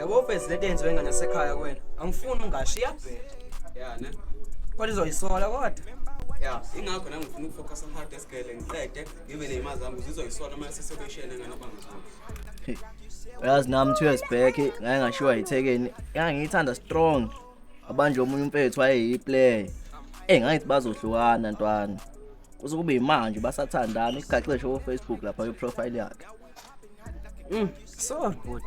Yabo face leti yenziwe ngane sekhaya kwena. Angifuni ungashiya bhede. Yeah, ne? Kodwa izoyisola kodwa. Yeah, ingakho nami ngifuna ukufocus on hard desk girl ngiqede ngibe nezimazi zami zizoyisola mase sebeshene ngana bangazona. Uyazi nami 2 years back ngake ngashiwa iThekwini. Ngangiyithanda strong. Abanje omunye umfethu wayeyiplayer. Ngayithi bazohlukana ntwana. Kuze kube imanje basathandana igaxeshe ku Facebook lapha ku profile yakhe. So good.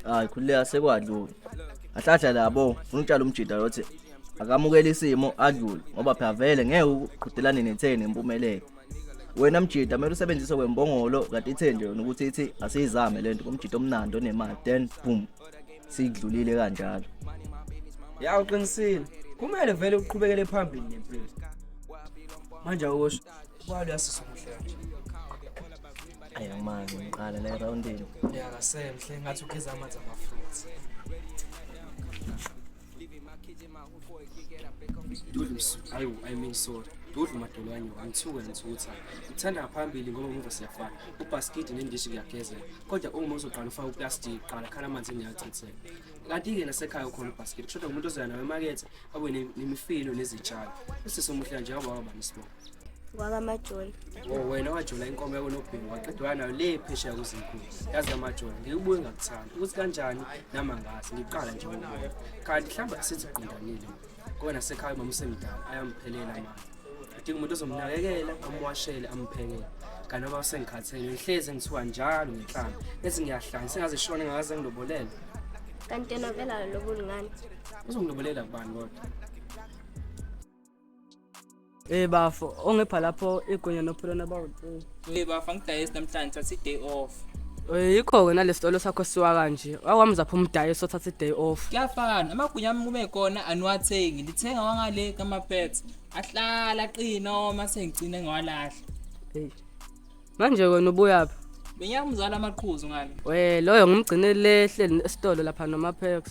Hayi khuleka sekwadlula. Ahlahla labo unutshalo umjida yothi akamukela isimo adlule ngoba phela vele ngeke uqhudelane netheni impumelelo. Wena mjida kumele usebenzise kwembongolo kanti ithe nje ukuthi ithi asizame lento kumjida omnandi onemali then boom sidlulile kanjalo. Ya uqinisile. Kumele vele uqhubekele phambili nempilo. Manje awusho ubalo yasisa umuhle kanje. Manje ngiqala le roundini. Ya kasemhle ngathi ugeza amanzi amafruits. Dudus, I mean sorry. Dudu madolwane ngithuke ngithuthi. Ngithanda phambili ngoba umuva siyafana. Ubasket nendishi kuyagezela. Kodwa uma uzoqala ufaka uplastic qala khala amanzi ngiyachithela. Kanti ke nasekhaya ukhona ubasket. Kusho umuntu ozoya nawe emakethe abe nemifino nezitshalo. Isisomuhle nje ngoba baba nesibongo. Kwakamajoni. Wena wajula inkomo yakho nobhingo waqedwa nayo le phesheya kuzinkulu. Yazi amajoni ngikubuye ngakuthanda. Ukuthi kanjani nama ngazi ngiqala nje ukubona. Kanti mhlawumbe asithi qondanile. Ngoba nasekhaya mama usemdala ayamphelela manje. Udinga umuntu ozomnakekela amwashele amphekele. Kanti noma usengikhathele ngihleze ngithiwa njalo ngenhlamba. Bese ngiyahlanga sengazishona ngaze ngilobolela. Kanti yena vela lobulingani. Uzongilobolela kubani kodwa? Bafo ongepha lapho igunya nophulona bawu. Bafa ngidayisi namhlanje thatha i-day off. Yikho ke nalesitolo sakho siwa kanje. Wakwamza phuma udayi sothatha i-day off. Kuyafana amagunya ami kube khona aniwathengi ngithenga wangale kama-pets ahlala aqina mase ngigcine ngawalahla. Manje wena ubuyaphi? Benyamuzala amaqhuzu ngale. Loyo ngumgcinele ehleli esitolo lapha noma-Pex.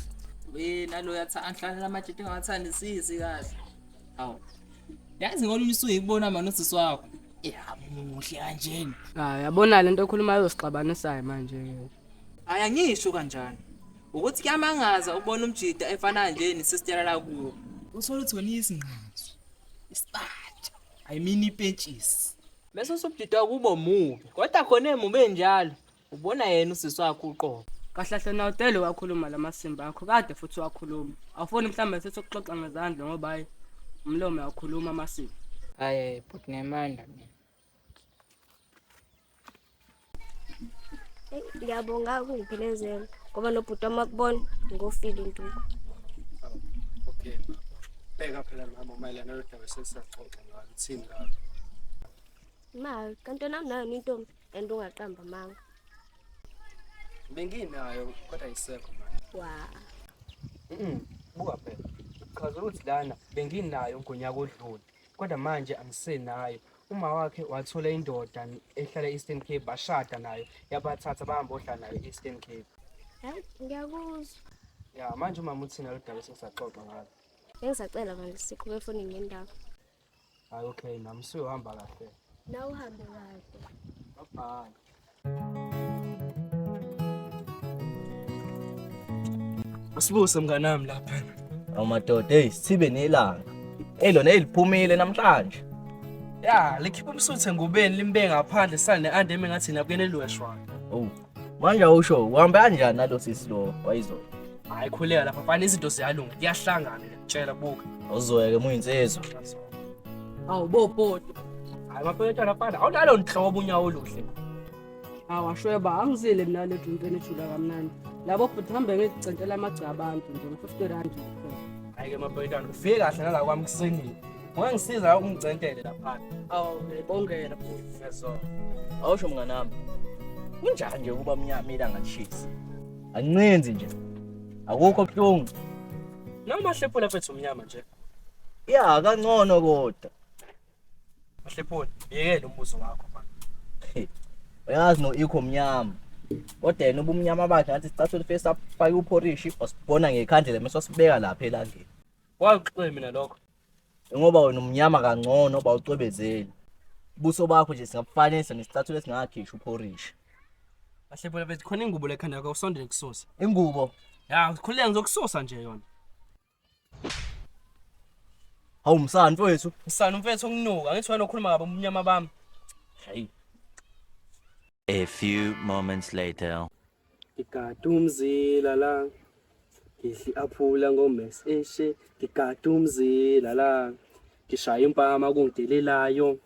Nalo yathi angihlala amajiti engawathandi sisi kahle. Hawu. Yazi ngolunye usuku ikubona manje usisi wakho. Muhle kanjeni. Yabona lento okhulumayo usixabanisayo manje. Angisho kanjani. Ukuthi kuyamangaza ubona umjida efana nje nesister la kuwo. Usola uthi wena isinqazo. Isipatsha. I mean ipentshisi. Bese usubjida kubo mubi. Kodwa khona emume njalo. Ubona yena usisi wakho uqobo. Kahlahle na udele wakhuluma lamasimba akho kade futhi wakhuluma. Awufuni mhlambe sethi ukuxoxa ngezandla ngoba hayi umlomo yakhuluma amasiko. Hayi but ngemanda mina. Ngiyabonga ukungiphelezela ngoba nobhuti amakubona ngofile intuku. Okay. Beka phela mama mayelana nodaba sesiyaxoxa ngayo uthini ngayo. Ma, kanti nami nayo intombi ungaqamba manga. Benginayo kodwa ayisekho manje. Buka phela. Chaza ukuthi lana benginayo ngonyaka odlule kodwa manje angisenayo. Uma wakhe wathola indoda ehlala eEastern Cape bashada nayo yabathatha bahamba ohlala nayo eEastern Cape. Hayi ngiyakuzwa. Ya manje umama uthina lo daba sesiyaxoxa ngalo. Bengisacela manje sikhuluma efonini ngendaba. Hayi okay nami siyohamba kahle. Na uhambe kahle. Bye. Asibuse mnganami lapha. Awumadoda sithibe nelanga. Lona eliphumile namhlanje. Ya likhipha umsuthe ngubeni limbe ngaphandle sane andeme ngathi nabukene lweshwana. Manje awusho uhambe kanjani nalo sisi lo wayizona? Hayi khuleka lapha fana izinto ziyalunga kuyahlangana ngitshela buka. Awuzweke muyinsizwa. Awubophodo. Hayi mafethu lapha awunalo nhlobo unyawo oluhle. Awashweba angizile mina le drinkeni ejula kamnandi. Labo futhi hambe ngicentela amagca abantu nje ngo50 rand. Hayi ke mafethu ufike kahle nala kwami kusenini. Ungangisiza ungicentele lapha. Ngibongela futhi. Yeso. Awusho mnganami. Kunjani nje kuba mnyama ilanga lishisa? Ancinzi nje. Akukho kuhlungu. Noma hlepho laphethu umnyama nje. Ya kangcono kodwa. Mahlepho yeke lo mbuzo wakho manje. Uyazi no ikho mnyama. Kodwa yena ubumnyama bakhe ngathi sicathule face up fake uphorishi osibona ngekhandlela mase sibeka lapha elangeni. Wakuxwe mina lokho. Ngoba wena umnyama kangcono oba ucwebezeli. Ubuso bakho nje singakufanisa nesicathulo esingakhishi uphorishi. Mahlepho laphethu khona ingubo lekhanda yakho usondele kusosa. Ingubo Ya ngikhuleka ngizokususa nje yona. Hawu msana mfowethu. Msana mfethu onginuka, ngithi wena ukhuluma kabi umnyama bami. Hayi. A few moments later. Ngigada umzila la. Ngidli aphula ngomeseshe, ngigada umzila la. Ngishaya impama kungidelelayo.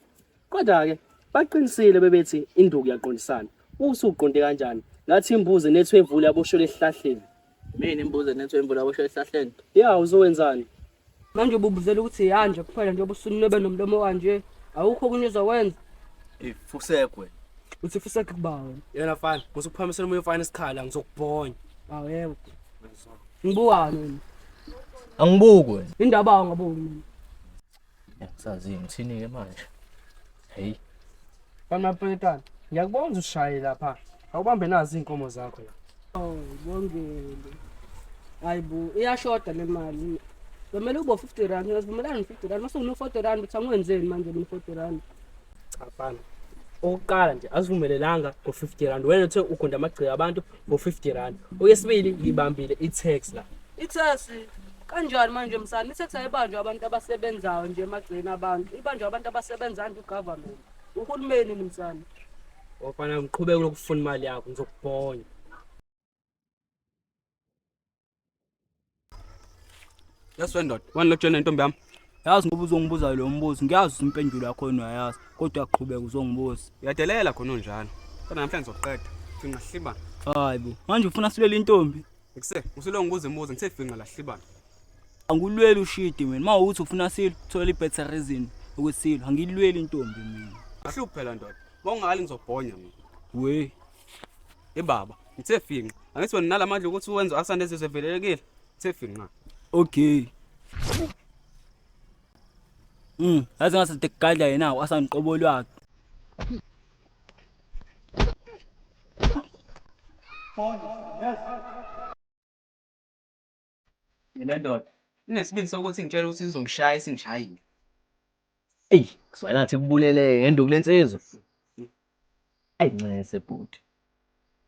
Kodwa ke baqinisile bebethi induku yaqondisana. Usuqonde kanjani? Ngathi imbuzi nethwemvula yaboshelwe esihlahleni. Mina imbuzo nethwembu labo esihlahleni. Ya uzowenzani? Manje ububuzela ukuthi yanje kuphela nje obusunube nomlomo kanje. Awukho kunye uzokwenza. Fusekwe. Uthi ufisa kubawo. Yena fana, ngusukuphamisela umoya ufana isikhala ngizokubhonya. Awu yebo. Ngibukani wena? Angibukwe. Indaba awu ngabuki mina. Sazi ngithini ke manje. Hey. Fana mapetana, ngiyakubona ushaye lapha. Awubambe nazi inkomo zakho la. Oh, bongele. Hayibo, iyashoda le mali. Kumele ube 50 rand, uyazivumelana no 50 rand, mase uno 40 rand, uthi angwenzeni manje no 40 rand. Cha fana. Oqala nje azivumelelanga ngo50 rand. Wena uthe ugonda amagceke abantu ngo50 rand. Okwesibili ngibambile i-tax la. Ithesi kanjani manje msana? Ithesi ayibanjwa abantu abasebenzayo nje emagcini abantu. Ibanjwa abantu abasebenza nje ugovernment. Uhulumeni msana. Ofana ngiqhubeka lokufuna imali yakho ngizokubhonya. Yes wendoda, wani lokutshela intombi yami. Yazi ngoba uzongibuza lo mbuzo, ngiyazi impendulo yakho uyayazi, kodwa aqhubeka uzongibuza. Uyadelela khona onjalo. Kodwa namhlanje ngizoqeda. Finqa hlibana. Hayibo, manje ufuna silele intombi? Usilo ngibuza imibuzo ngithe finqa la hlibana. Angulweli ushidi mina. Mawuthi ufuna silo, thola ibetter reason ukwesilo. Angilweli intombi mina. Ahluphe phela ndoda. Bawungali ngizobhonya mina. We, Baba, ngithe finqa. Angithi wena nalamandla ukuthi uwenze asande ezivelelekile. Ngithe finqa. okay. Yazi ngase tekgadla yena asangiqobo lwakhe. Yena ndoda. Inesibindi sokuthi ngitshela ukuthi izongishaya singishayile. Ey, kuzwela ngathi kubulele ngenduku lensizwe. Ayincese bhuti.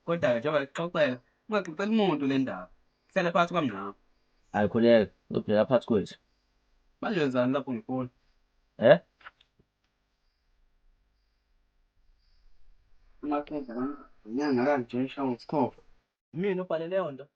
Kodwa njengoba ixoxeka, ungaxoxela umuntu le ndaba. Hlala phansi kwamnawo. Ayikhuleka, uzobheka phansi kwethu. Bazwenzani lapho ngifuna? Maqeda inyanga kanje ishawo isikhofu. Mina ubhale leyo nto.